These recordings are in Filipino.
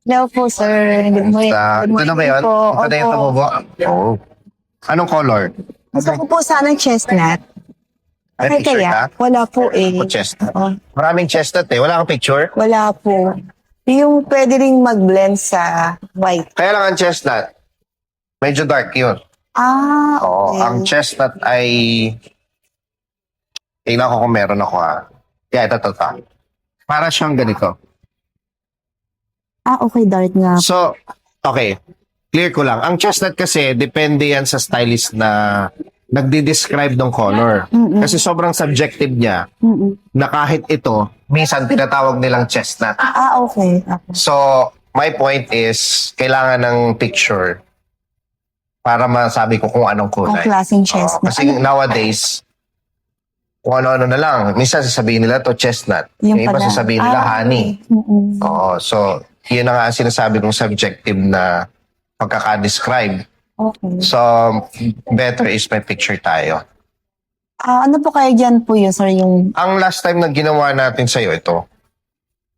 Hello po, sir. Good morning. Ito na ba yun? Po. Ito na yung Opo. tumubo? Oo. Anong color? Gusto ko po sana chestnut. May Okay picture kaya? ka? Wala po eh. O chestnut? Oo. Maraming chestnut eh. Wala kang picture? Wala po. Yung pwede ring mag-blend sa white. Kaya lang ang chestnut, medyo dark yun. Ah, Oo. okay. Ang chestnut ay... Tingnan ko kung meron ako ha. Kaya ito. Para siyang ganito. Ah, okay. Dark nga. So, okay. Clear ko lang. Ang chestnut kasi, depende yan sa stylist na nagdi-describe ng color. Kasi sobrang subjective niya na kahit ito, minsan tinatawag nilang chestnut. Ah, okay. Okay. So, my point is, kailangan ng picture para masabi ko kung anong Ang kulay. klaseng Oo, chestnut. kasi nowadays, kung ano-ano na lang. Minsan sasabihin nila to chestnut. Yung Yung iba pala. sasabihin nila honey. Mm-mm. Oo, so, yun na nga ang sinasabi kong subjective na pagkaka-describe. Okay. So, better is may picture tayo. Ah, ano po kayo dyan po yun, sir? Yung, Ang last time na ginawa natin sa'yo, ito.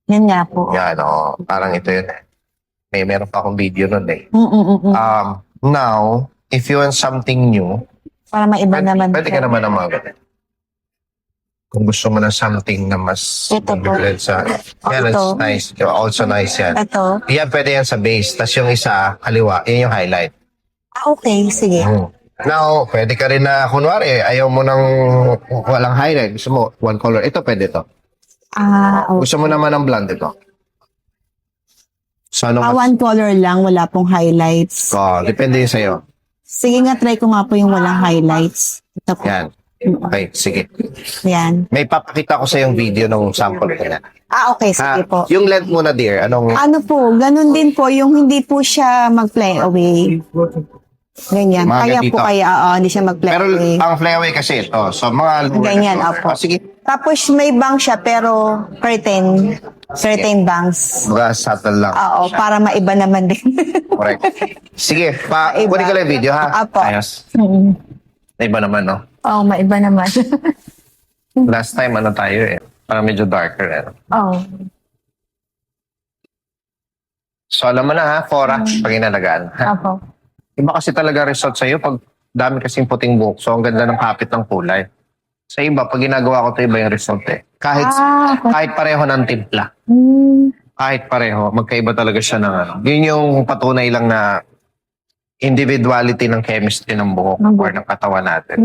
yan nga po. Yan, oo. Parang ito yun eh. Meron pa akong video nun eh. Mm-mm-mm. Now, if you want something new, Para maiba naman. pwede ka naman naman. Kung gusto mo na something na mas Ito po. mag-blend sa... Yan, Ito. it's nice. Also nice yan. Ito. Yan, pwede yan sa base. Tapos yung isa, kaliwa, yan yung highlight. Ah, okay. Sige. Now, pwede ka rin na, kunwari, ayaw mo ng walang highlight. Gusto mo, one color. Ito, pwede to. Ah, okay. Gusto mo naman ng blonde ito. So, ano One color lang, wala pong highlights. depende yun sa'yo. Sige nga, try ko nga po yung walang highlights. Ito po. Yan. Okay, sige. Yan. May papakita ko sa yung video ng sample ko na. Ah, okay. Sige po. Yung length muna, dear. Anong... Ano po, ganun din po, yung hindi po siya mag-fly away. Ganyan. Mga Kaya po ganito. kaya, hindi siya mag-fly Pero away. ang flyaway kasi ito. So, mga... Ganyan, opo. Sige. Tapos may bangs siya, pero certain bangs. Mga subtle lang. Oo, para maiba naman din. Correct. Sige, Iba. kunin ko lang yung video, ha? Apo. Ayos. Iba naman, no? Oo, maiba naman. Last time, ano tayo eh. Parang medyo darker eh. Oo. So, alam mo na ha, Cora, pag inalagaan. Ha? Opo. Iba kasi talaga result sa'yo pag dami kasing puting buhok. So, ang ganda ng kapit ng kulay. Sa iba, pag ginagawa ko ito, iba yung result eh. Kahit pareho ng timpla. Kahit pareho, magkaiba talaga siya ng ano. Yun yung patunay lang na individuality ng chemistry ng buhok or ng katawan natin.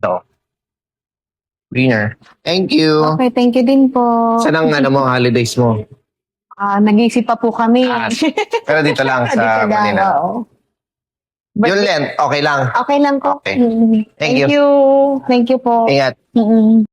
So, winner. Thank you. Okay, thank you din po. Saan ang ano mo, holidays mo? Nag-iisip pa po kami. Pero dito lang Dito sa lang, Manila. oo. Yung length, okay lang. Okay lang po. Okay. Mm. Thank you. you. Thank you po. Ingat. Mm-mm.